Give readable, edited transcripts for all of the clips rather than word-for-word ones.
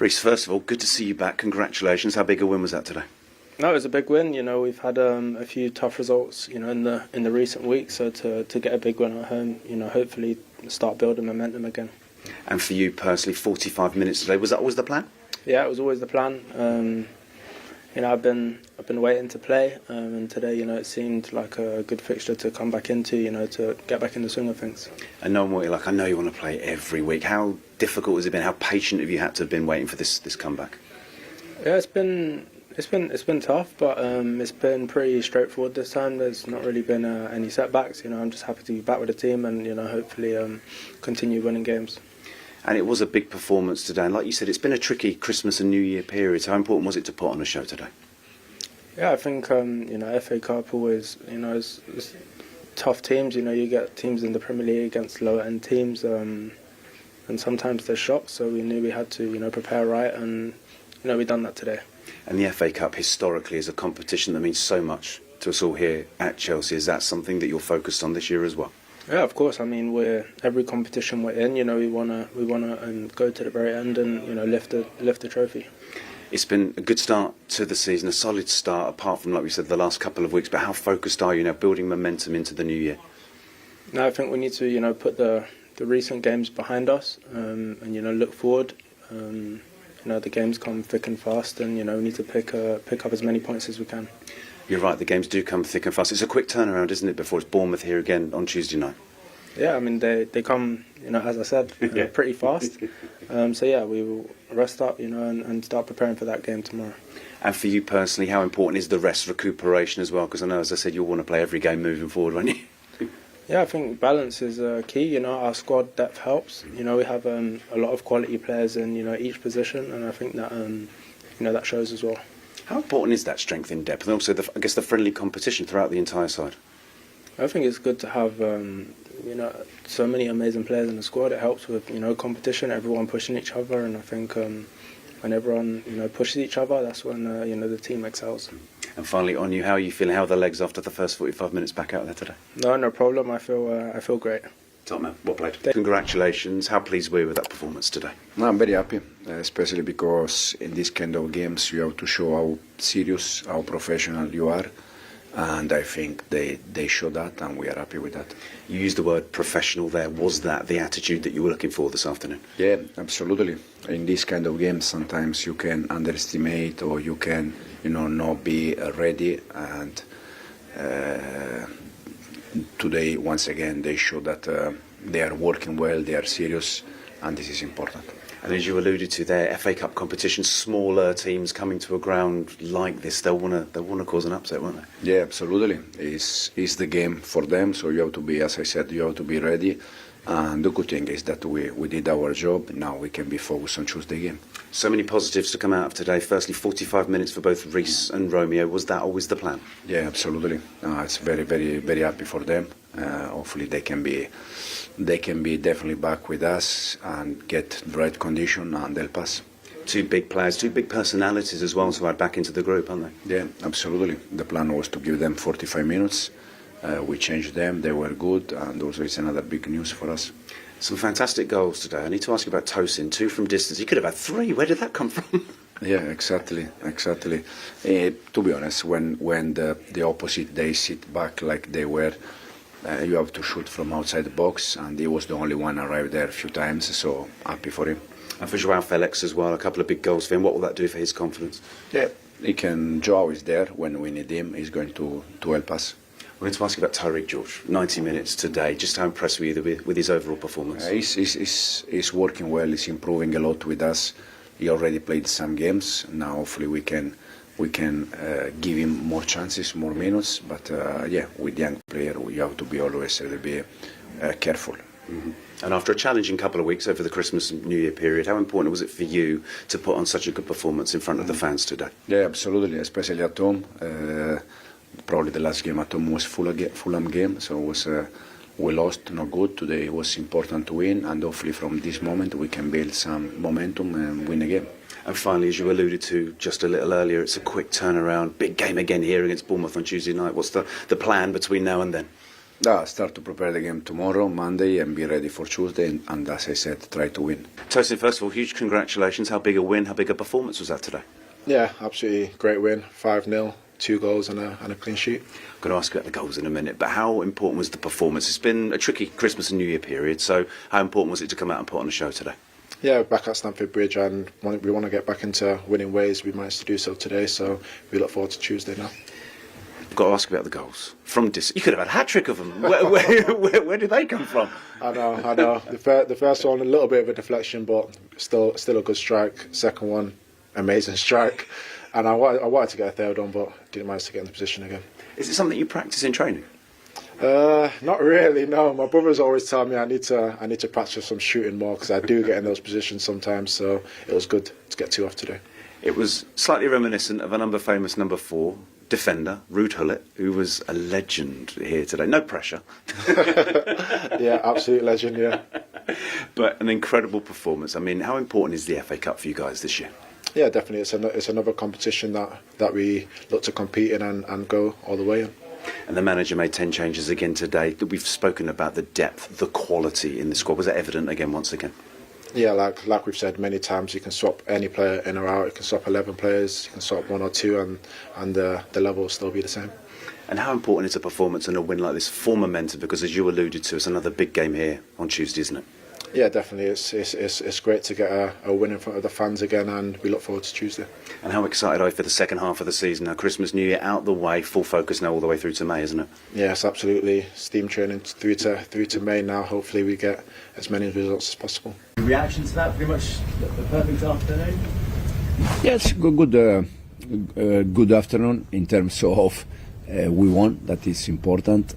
Reece, first of all, good to see you back. Congratulations. How big a win was that today? No, it was a big win. You know, we've had a few tough results, you know, in the recent weeks. So to get a big win at home, you know, hopefully start building momentum again. And for you personally, 45 minutes today, was that always the plan? Yeah, it was always the plan. You know, I've been waiting to play, and today, you know, it seemed like a good fixture to come back into, you know, to get back in the swing of things. And knowing what you're like, I know you want to play every week. How difficult has it been? How patient have you had to have been waiting for this comeback? Yeah, it's been tough, but it's been pretty straightforward this time. There's not really been any setbacks. You know, I'm just happy to be back with the team and, you know, hopefully continue winning games. And it was a big performance today. And like you said, it's been a tricky Christmas and New Year period. How important was it to put on a show today? Yeah, I think, you know, FA Cup always, you know, it's tough teams. You know, you get teams in the Premier League against lower-end teams, and sometimes they're shocks. So we knew we had to, you know, prepare right, and, you know, we've done that today. And the FA Cup historically is a competition that means so much to us all here at Chelsea. Is that something that you're focused on this year as well? Yeah, of course. I mean, every competition we're in, you know, we wanna go to the very end and, you know, lift the trophy. It's been a good start to the season, a solid start, apart from, like we said, the last couple of weeks. But how focused are you now, building momentum into the new year? No, I think we need to, you know, put the recent games behind us, and, you know, look forward. You know, the games come thick and fast, and, you know, we need to pick up as many points as we can. You're right, the games do come thick and fast. It's a quick turnaround, isn't it, before it's Bournemouth here again on Tuesday night? Yeah, I mean, they come, you know, as I said, pretty fast. So, yeah, we will rest up, you know, and start preparing for that game tomorrow. And for you personally, how important is the rest, recuperation as well? Because I know, as I said, you'll want to play every game moving forward, won't you? Yeah, I think balance is key. You know, our squad depth helps. You know, we have a lot of quality players in, you know, each position, and I think that, you know, that shows as well. How important is that strength in depth, and also, I guess, the friendly competition throughout the entire side? I think it's good to have, you know, so many amazing players in the squad. It helps with, you know, competition, everyone pushing each other, and I think when everyone, you know, pushes each other, that's when, you know, the team excels. And finally, on you, how are you feeling? How are the legs after the first 45 minutes back out there today? No problem. I feel great. Top man, well played. Congratulations. How pleased were you with that performance today? No, I'm very happy, especially because in this kind of games you have to show how serious, how professional you are. And I think they show that, and we are happy with that. You used the word professional there. Was that the attitude that you were looking for this afternoon? Yeah, absolutely. In this kind of games, sometimes you can underestimate, or you can, you know, not be ready. And today, once again, they show that they are working well, they are serious, and this is important. And as you alluded to there, FA Cup competition, smaller teams coming to a ground like this, they'll want to cause an upset, won't they? Yeah, absolutely. It's the game for them, so you have to be, as I said, you have to be ready. And the good thing is that we did our job. Now we can be focused on Tuesday game. So many positives to come out of today. Firstly, 45 minutes for both Reece and Romeo. Was that always the plan? Yeah, absolutely. It's very, very, very happy for them. Hopefully they can be definitely back with us and get the right condition and help us. Two big players, two big personalities as well to add back into the group, aren't they? Yeah, absolutely. The plan was to give them 45 minutes. We changed them, they were good, and also it's another big news for us. Some fantastic goals today. I need to ask you about Tosin, 2 from distance. He could have had 3. Where did that come from? Yeah, exactly. To be honest, when the opposite, they sit back like they were, you have to shoot from outside the box, and he was the only one arrived there a few times, so happy for him. And for Joao Felix as well, a couple of big goals for him. What will that do for his confidence? Yeah, Joao is there when we need him. He's going to help us. I wanted to ask you about Tyreek George. 90 minutes today. Just how impressed were you with his overall performance? He's working well. He's improving a lot with us. He already played some games. Now hopefully we can give him more chances, more minutes. But yeah, with young player, we have to be always a little bit careful. Mm-hmm. And after a challenging couple of weeks over the Christmas and New Year period, how important was it for you to put on such a good performance in front of the fans today? Yeah, absolutely, especially at home. Probably the last game at home was Fulham game, so it was we lost, not good. Today it was important to win, and hopefully from this moment we can build some momentum and win a game. And finally, as you alluded to just a little earlier, it's a quick turnaround, big game again here against Bournemouth on Tuesday night. What's the plan between now and then? Start to prepare the game tomorrow, Monday, and be ready for Tuesday. And as I said, try to win. Tosin, first of all, huge congratulations. How big a win, how big a performance was that today? Yeah, absolutely great win. 5-0, 2 goals and a clean sheet. I'm going to ask you about the goals in a minute, but how important was the performance? It's been a tricky Christmas and New Year period, so how important was it to come out and put on a show today? Yeah, back at Stamford Bridge, and we want to get back into winning ways. We managed to do so today, so we look forward to Tuesday now. I've got to ask you about the goals. You could have had a hat-trick of them. Where did they come from? I know. The first one, a little bit of a deflection, but still a good strike. Second one, amazing strike. And I wanted to get a third one, but didn't manage to get in the position again. Is it something you practice in training? Not really, no. My brothers always tell me I need to practice some shooting more, because I do get in those positions sometimes, so it was good to get 2 off today. It was slightly reminiscent of a famous number 4 defender, Ruud Gullit, who was a legend here today. No pressure. Yeah, absolute legend, yeah. But an incredible performance. I mean, how important is the FA Cup for you guys this year? Yeah, definitely. It's another competition that we look to compete in and go all the way in. And the manager made 10 changes again today. We've spoken about the depth, the quality in the squad. Was that evident again once again? Yeah, like we've said many times, you can swap any player in or out. You can swap 11 players, you can swap 1 or 2, and the level will still be the same. And how important is a performance and a win like this for momentum? Because as you alluded to, it's another big game here on Tuesday, isn't it? Yeah, definitely. It's great to get a win in front of the fans again, and we look forward to Tuesday. And how excited are you for the second half of the season? Now, Christmas, New Year out the way, full focus now all the way through to May, isn't it? Yes, absolutely. Steam training through to May now. Hopefully we get as many results as possible. Reaction to that? Pretty much the perfect afternoon? Yes, good afternoon in terms of we won, that is important.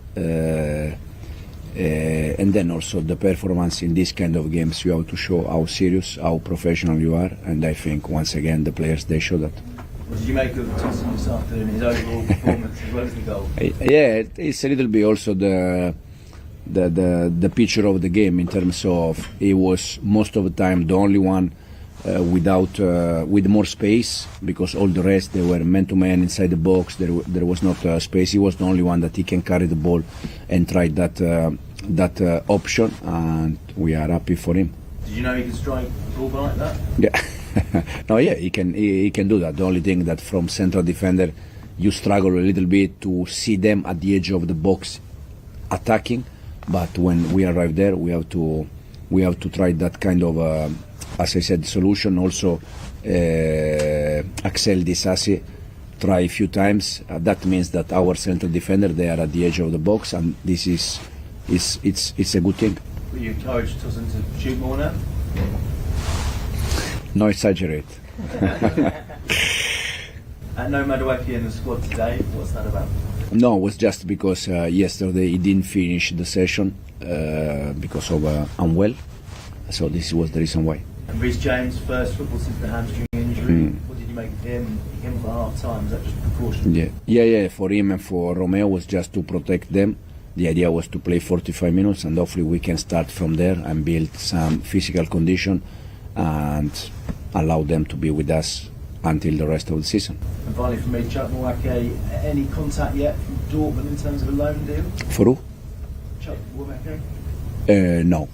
And then also the performance in this kind of games, you have to show how serious, how professional you are, and I think once again the players, they show that. What did you make of Tosin this afternoon, his overall performance as well as the goal? Yeah, it's a little bit also the picture of the game in terms of he was most of the time the only one with more space, because all the rest they were man-to-man inside the box. There was not space. He was the only one that he can carry the ball and try that option, and we are happy for him. Did you know he could strike a ball like that? Yeah, no, yeah, he can do that. The only thing that from central defender you struggle a little bit to see them at the edge of the box attacking, but when we arrive there, we have to try that kind of. As I said, solution also. Axel Disasi try a few times. That means that our central defender, they are at the edge of the box, and this is it's a good thing. Will you encourage Tosin to shoot more now? No exaggerate. No Madueke in the squad today. What's that about? No, it was just because yesterday he didn't finish the session because of unwell. So this was the reason why. And Reece James, first football since the hamstring injury. What did you make of him? He came for half time. Is that just precaution? Yeah. For him and for Romeo was just to protect them. The idea was to play 45 minutes, and hopefully we can start from there and build some physical condition and allow them to be with us until the rest of the season. And finally, for me, Chuck Mowaeke, any contact yet from Dortmund in terms of a loan deal? For who? Chuck Mowaeke? No.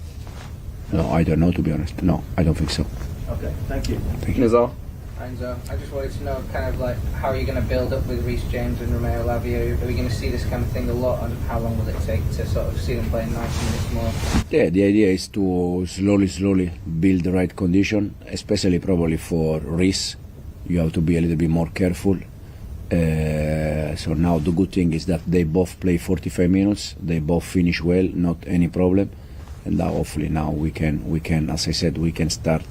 No, I don't know, to be honest. No, I don't think so. Okay, thank you. Thank you. Enzo, I just wanted to know kind of like how are you going to build up with Reece James and Romeo Lavia? Are we going to see this kind of thing a lot, and how long will it take to sort of see them playing 90 minutes more? Yeah, the idea is to slowly build the right condition, especially probably for Reece. You have to be a little bit more careful. So now the good thing is that they both play 45 minutes. They both finish well, not any problem. And now hopefully now we can, as I said, we can start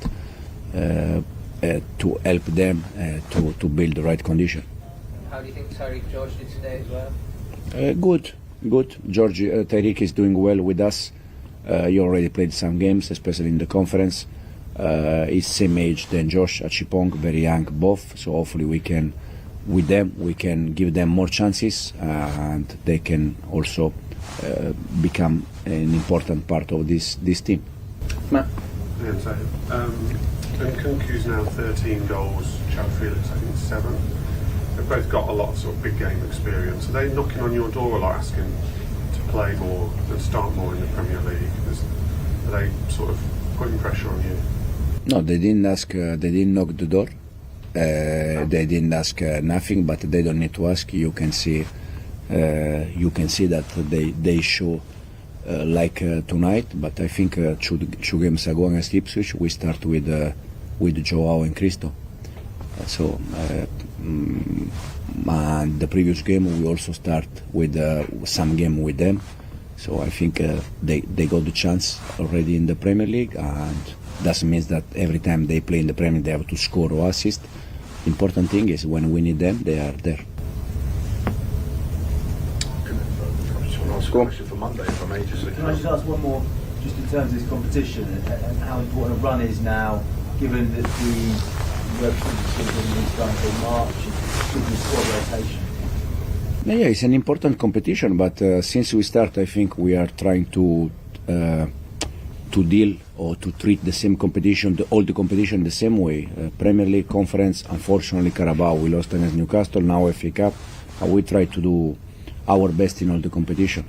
to help them to build the right condition. How do you think Tyreek George did today as well? Good. Tyreek is doing well with us. He already played some games, especially in the conference. He's same age than Josh Achipong, very young both. So hopefully we can give them more chances, and they can also become an important part of this team. Matt? Yeah, so, Nkunku's now 13 goals, João Felix I think 7. They've both got a lot of sort of big game experience. Are they knocking on your door a lot, asking to play more and start more in the Premier League? Are they sort of putting pressure on you? No, they didn't ask. They didn't knock the door. They didn't ask nothing, but they don't need to ask. You can see that they show like tonight. But I think 2 games ago against Ipswich, we start with Joao and Cristo. So and the previous game we also start with some game with them. So I think they got the chance already in the Premier League, and doesn't mean that every time they play in the Premier League they have to score or assist. Important thing is when we need them, they are there. Question for Monday, if I may. Can I just ask one more, just in terms of this competition and how important a run is now, given that the representative is going until March and the squad rotation? Yeah, it's an important competition, but since we start, I think we are trying to deal or to treat the same competition, all the competition the same way. Premier League, Conference, unfortunately Carabao, we lost against Newcastle, now FA Cup, and we try to do our best in all the competition.